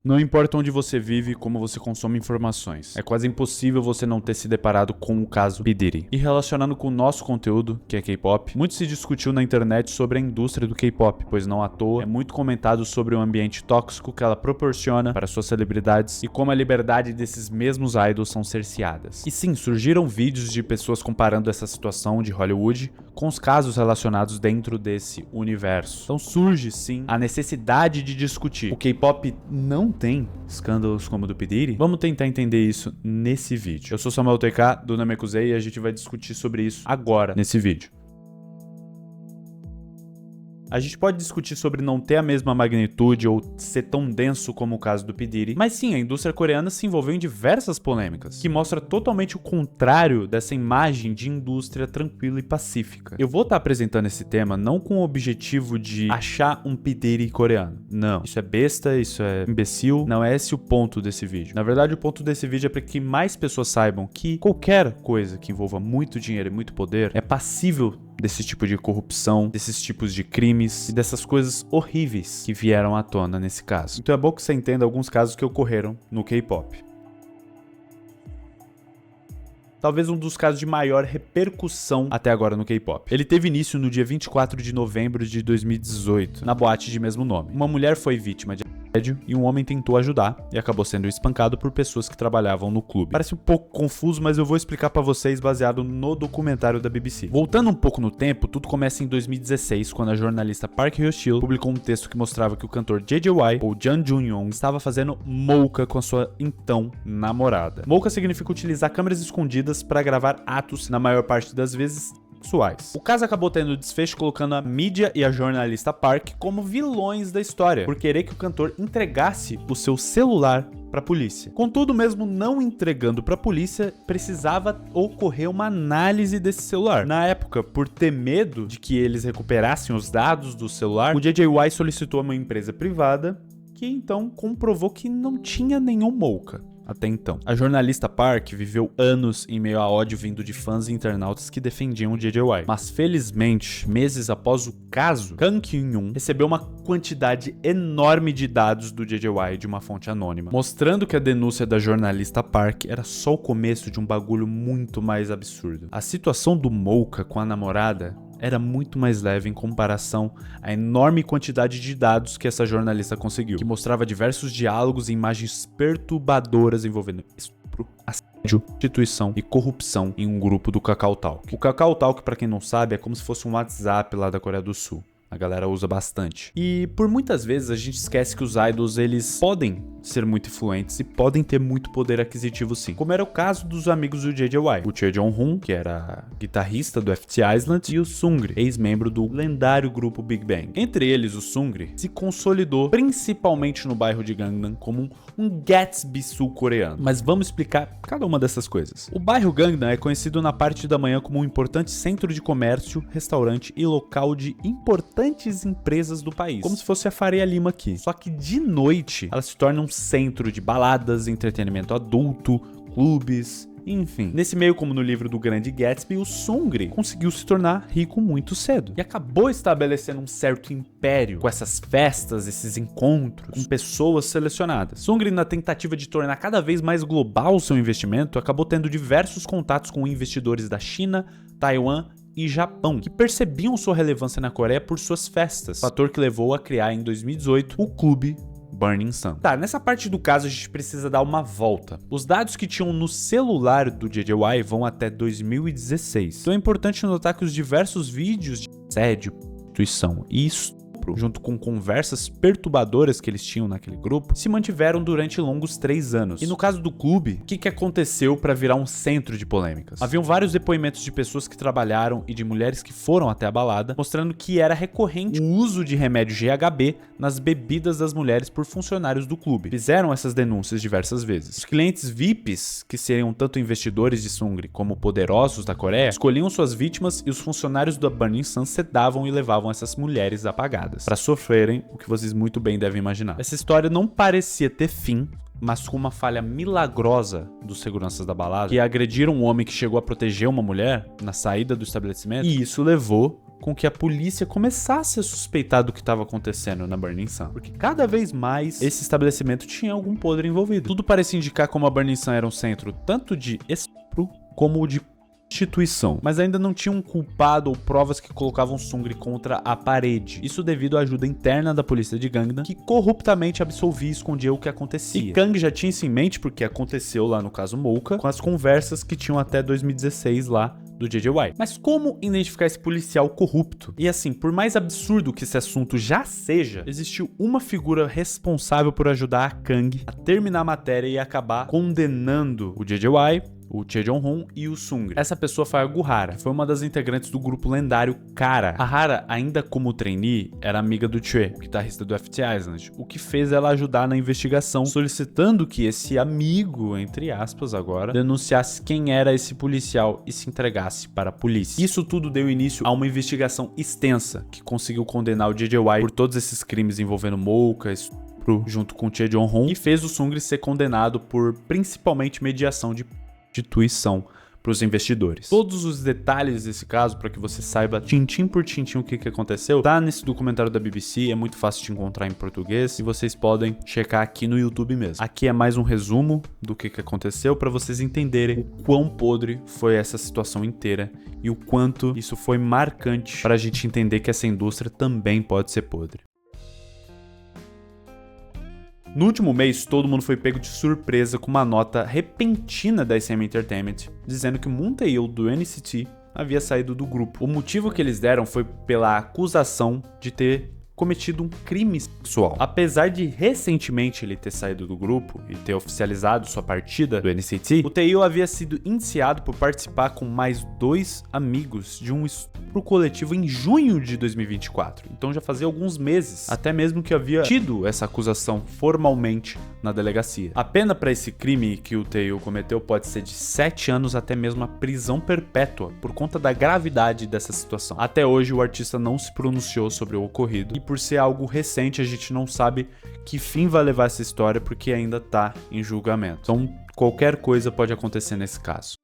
Não importa onde você vive e como você consome informações, é quase impossível você não ter se deparado com o caso P. Diddy. E relacionando com o nosso conteúdo, que é K-pop, muito se discutiu na internet sobre a indústria do K-pop, pois não à toa é muito comentado sobre o ambiente tóxico que ela proporciona para suas celebridades e como a liberdade desses mesmos idols são cerceadas. E sim, surgiram vídeos de pessoas comparando essa situação de Hollywood com os casos relacionados dentro desse universo. Então surge sim a necessidade de discutir. O K-pop não tem escândalos como o do P. Diddy? Vamos tentar entender isso nesse vídeo. Eu sou Samuel TK, do Namekusei, e a gente vai discutir sobre isso agora, nesse vídeo. A gente pode discutir sobre não ter a mesma magnitude ou ser tão denso como o caso do P. Diddy, mas sim, a indústria coreana se envolveu em diversas polêmicas, que mostra totalmente o contrário dessa imagem de indústria tranquila e pacífica. Eu vou estar apresentando esse tema não com o objetivo de achar um P. Diddy coreano. Não, isso é besta, isso é imbecil, não é esse o ponto desse vídeo. Na verdade, o ponto desse vídeo é para que mais pessoas saibam que qualquer coisa que envolva muito dinheiro e muito poder é passível desse tipo de corrupção, desses tipos de crimes e dessas coisas horríveis que vieram à tona nesse caso. Então é bom que você entenda alguns casos que ocorreram no K-pop. Talvez um dos casos de maior repercussão até agora no K-pop. Ele teve início no dia 24 de novembro de 2018, na boate de mesmo nome. Uma mulher foi vítima de assédio e um homem tentou ajudar e acabou sendo espancado por pessoas que trabalhavam no clube. Parece um pouco confuso, mas eu vou explicar pra vocês baseado no documentário da BBC. Voltando um pouco no tempo, tudo começa em 2016, quando a jornalista Park Hyo-sil publicou um texto que mostrava que o cantor JJY, ou Jang Jun-young, estava fazendo mocha com a sua então namorada. Mocha significa utilizar câmeras escondidas para gravar atos, na maior parte das vezes, sexuais. O caso acabou tendo desfecho colocando a mídia e a jornalista Park como vilões da história, por querer que o cantor entregasse o seu celular para a polícia. Contudo, mesmo não entregando para a polícia, precisava ocorrer uma análise desse celular. Na época, por ter medo de que eles recuperassem os dados do celular, o JJY solicitou a uma empresa privada que então comprovou que não tinha nenhum mocha. Até então. A jornalista Park viveu anos em meio a ódio vindo de fãs e internautas que defendiam o JJY. Mas felizmente, meses após o caso, Kang Kyung-yoon recebeu uma quantidade enorme de dados do JJY de uma fonte anônima, mostrando que a denúncia da jornalista Park era só o começo de um bagulho muito mais absurdo. A situação do mocha com a namorada era muito mais leve em comparação à enorme quantidade de dados que essa jornalista conseguiu, que mostrava diversos diálogos e imagens perturbadoras envolvendo estupro, assédio, prostituição e corrupção em um grupo do Kakao Talk. O Kakao Talk, pra quem não sabe, é como se fosse um WhatsApp lá da Coreia do Sul. A galera usa bastante. E por muitas vezes a gente esquece que os idols, eles podem ser muito influentes e podem ter muito poder aquisitivo sim. Como era o caso dos amigos do JJY. O Choi Jong-hoon, que era guitarrista do FT Island, e o Seungri, ex-membro do lendário grupo Big Bang. Entre eles, o Seungri se consolidou principalmente no bairro de Gangnam como um Gatsby sul-coreano. Mas vamos explicar cada uma dessas coisas. O bairro Gangnam é conhecido na parte da manhã como um importante centro de comércio, restaurante e local de importantes empresas do país. Como se fosse a Faria Lima aqui. Só que de noite, ela se torna um centro de baladas, entretenimento adulto, clubes, enfim. Nesse meio, como no livro do Grande Gatsby, o Seungri conseguiu se tornar rico muito cedo e acabou estabelecendo um certo império com essas festas, esses encontros com pessoas selecionadas. Seungri, na tentativa de tornar cada vez mais global o seu investimento, acabou tendo diversos contatos com investidores da China, Taiwan e Japão, que percebiam sua relevância na Coreia por suas festas, fator que levou a criar em 2018 o clube Burning Sun. Tá, nessa parte do caso a gente precisa dar uma volta. Os dados que tinham no celular do JJY vão até 2016. Então é importante notar que os diversos vídeos de assédio, prostituição e estupro, junto com conversas perturbadoras que eles tinham naquele grupo, se mantiveram durante longos 3 anos. E no caso do clube, o que aconteceu para virar um centro de polêmicas? Haviam vários depoimentos de pessoas que trabalharam e de mulheres que foram até a balada, mostrando que era recorrente o uso de remédio GHB nas bebidas das mulheres por funcionários do clube. Fizeram essas denúncias diversas vezes. Os clientes VIPs, que seriam tanto investidores de Seungri como poderosos da Coreia, escolhiam suas vítimas e os funcionários da Burning Sun sedavam e levavam essas mulheres apagadas para sofrerem o que vocês muito bem devem imaginar. Essa história não parecia ter fim, mas com uma falha milagrosa dos seguranças da balada, que agrediram um homem que chegou a proteger uma mulher na saída do estabelecimento, e isso levou com que a polícia começasse a suspeitar do que estava acontecendo na Burning Sun, porque cada vez mais esse estabelecimento tinha algum podre envolvido. Tudo parecia indicar como a Burning Sun era um centro tanto de estupro como de prostituição, mas ainda não tinha um culpado ou provas que colocavam Sungri contra a parede. Isso devido à ajuda interna da polícia de Gangnam, que corruptamente absolvia e escondia o que acontecia. E Kang já tinha isso em mente porque aconteceu lá no caso Mouka, com as conversas que tinham até 2016 lá do JJY. Mas como identificar esse policial corrupto? E assim, por mais absurdo que esse assunto já seja, existiu uma figura responsável por ajudar a Kang a terminar a matéria e acabar condenando o JJY, o Choi Jong-hoon e o Sungri. Essa pessoa foi a Guhara, foi uma das integrantes do grupo lendário Kara. A Hara, ainda como trainee, era amiga do Choi, o guitarrista do FT Island, o que fez ela ajudar na investigação, solicitando que esse amigo, entre aspas agora, denunciasse quem era esse policial e se entregasse para a polícia. Isso tudo deu início a uma investigação extensa, que conseguiu condenar o JJY por todos esses crimes envolvendo Mouka, estupro, junto com o Choi Jong-hoon, e fez o Sungri ser condenado por principalmente mediação de prostituição para os investidores. Todos os detalhes desse caso, para que você saiba tintim por tintim o que aconteceu, tá nesse documentário da BBC, é muito fácil de encontrar em português e vocês podem checar aqui no YouTube mesmo. Aqui é mais um resumo do que aconteceu para vocês entenderem o quão podre foi essa situação inteira e o quanto isso foi marcante para a gente entender que essa indústria também pode ser podre. No último mês, todo mundo foi pego de surpresa com uma nota repentina da SM Entertainment, dizendo que Moon Tae-il do NCT havia saído do grupo. O motivo que eles deram foi pela acusação de ter cometido um crime sexual. Apesar de recentemente ele ter saído do grupo e ter oficializado sua partida do NCT, o Tae-il havia sido indiciado por participar com mais 2 amigos de um estupro coletivo em junho de 2024. Então já fazia alguns meses, até mesmo que havia tido essa acusação formalmente na delegacia. A pena para esse crime que o Tae-il cometeu pode ser de 7 anos até mesmo a prisão perpétua, por conta da gravidade dessa situação. Até hoje o artista não se pronunciou sobre o ocorrido, e por ser algo recente a gente não sabe que fim vai levar essa história porque ainda tá em julgamento. Então qualquer coisa pode acontecer nesse caso.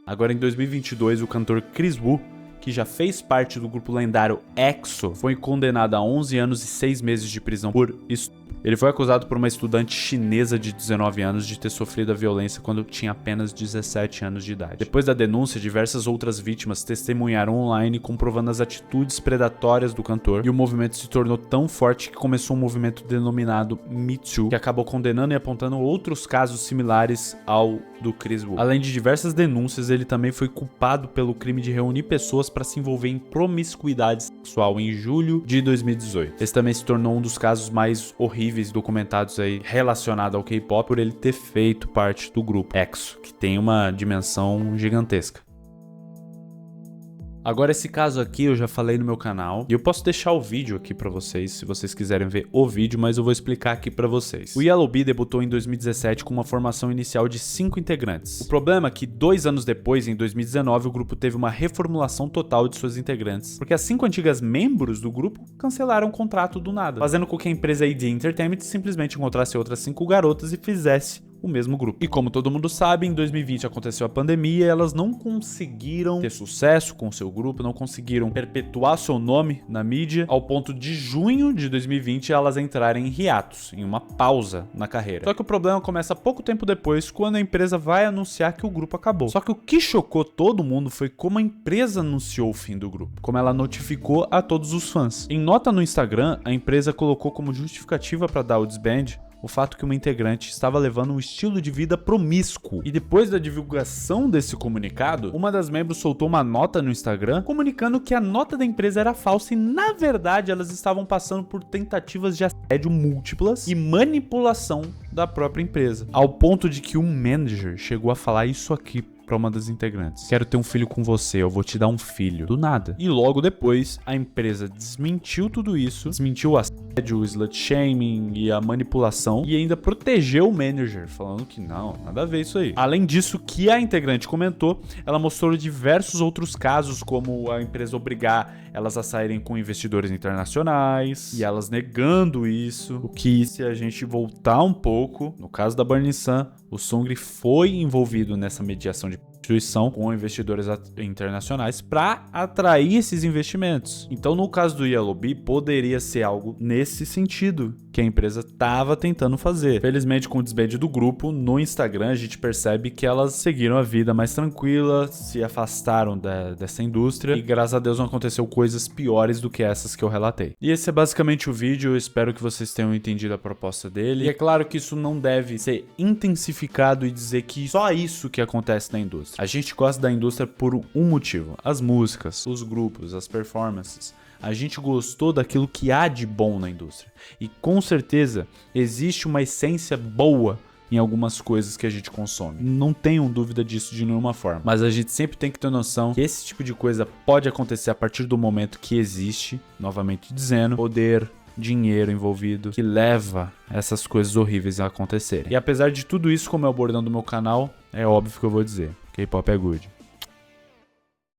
Agora em 2022 o cantor Chris Wu, que já fez parte do grupo lendário EXO, foi condenado a 11 anos e 6 meses de prisão por estupro. Ele foi acusado por uma estudante chinesa de 19 anos de ter sofrido a violência quando tinha apenas 17 anos de idade. Depois da denúncia, diversas outras vítimas testemunharam online comprovando as atitudes predatórias do cantor, e o movimento se tornou tão forte que começou um movimento denominado Me Too, que acabou condenando e apontando outros casos similares ao do Chris Wu. Além de diversas denúncias, ele também foi culpado pelo crime de reunir pessoas para se envolver em promiscuidade sexual em julho de 2018. Esse também se tornou um dos casos mais horríveis documentados aí relacionado ao K-pop por ele ter feito parte do grupo EXO, que tem uma dimensão gigantesca. Agora esse caso aqui eu já falei no meu canal e eu posso deixar o vídeo aqui pra vocês, se vocês quiserem ver o vídeo, mas eu vou explicar aqui pra vocês. O Yellow Bee debutou em 2017 com uma formação inicial de 5 integrantes. O problema é que 2 anos depois, em 2019, o grupo teve uma reformulação total de suas integrantes, porque as 5 antigas membros do grupo cancelaram o contrato do nada, fazendo com que a empresa ID Entertainment simplesmente encontrasse outras 5 garotas e fizesse o mesmo grupo. E como todo mundo sabe, em 2020 aconteceu a pandemia e elas não conseguiram ter sucesso com o seu grupo, não conseguiram perpetuar seu nome na mídia, ao ponto de junho de 2020 elas entrarem em hiatus, em uma pausa na carreira. Só que o problema começa pouco tempo depois, quando a empresa vai anunciar que o grupo acabou. Só que o que chocou todo mundo foi como a empresa anunciou o fim do grupo, como ela notificou a todos os fãs. Em nota no Instagram, a empresa colocou como justificativa para dar o disband o fato que uma integrante estava levando um estilo de vida promíscuo. E depois da divulgação desse comunicado, uma das membros soltou uma nota no Instagram comunicando que a nota da empresa era falsa e, na verdade, elas estavam passando por tentativas de assédio múltiplas e manipulação da própria empresa. Ao ponto de que um manager chegou a falar isso aqui para uma das integrantes: quero ter um filho com você, eu vou te dar um filho. Do nada. E logo depois, a empresa desmentiu tudo isso, desmentiu o assédio, o slut shaming e a manipulação, e ainda protegeu o manager, falando que não, nada a ver isso aí. Além disso, que a integrante comentou, ela mostrou diversos outros casos, como a empresa obrigar elas a saírem com investidores internacionais, e elas negando isso, o que, se a gente voltar um pouco, no caso da Burning Sun, o Sungri foi envolvido nessa mediação de instituição com investidores internacionais para atrair esses investimentos. Então, no caso do Yellow Bee, poderia ser algo nesse sentido que a empresa estava tentando fazer. Felizmente, com o desbande do grupo, no Instagram a gente percebe que elas seguiram a vida mais tranquila, se afastaram dessa indústria e, graças a Deus, não aconteceu coisas piores do que essas que eu relatei. E esse é basicamente o vídeo, eu espero que vocês tenham entendido a proposta dele. E é claro que isso não deve ser intensificado e dizer que só isso que acontece na indústria. A gente gosta da indústria por um motivo: as músicas, os grupos, as performances. A gente gostou daquilo que há de bom na indústria. E com certeza existe uma essência boa em algumas coisas que a gente consome. Não tenham dúvida disso de nenhuma forma. Mas a gente sempre tem que ter noção que esse tipo de coisa pode acontecer a partir do momento que existe, novamente dizendo, poder, dinheiro envolvido, que leva essas coisas horríveis a acontecerem. E apesar de tudo isso, como é o bordão do meu canal, é óbvio que eu vou dizer: K-pop é good.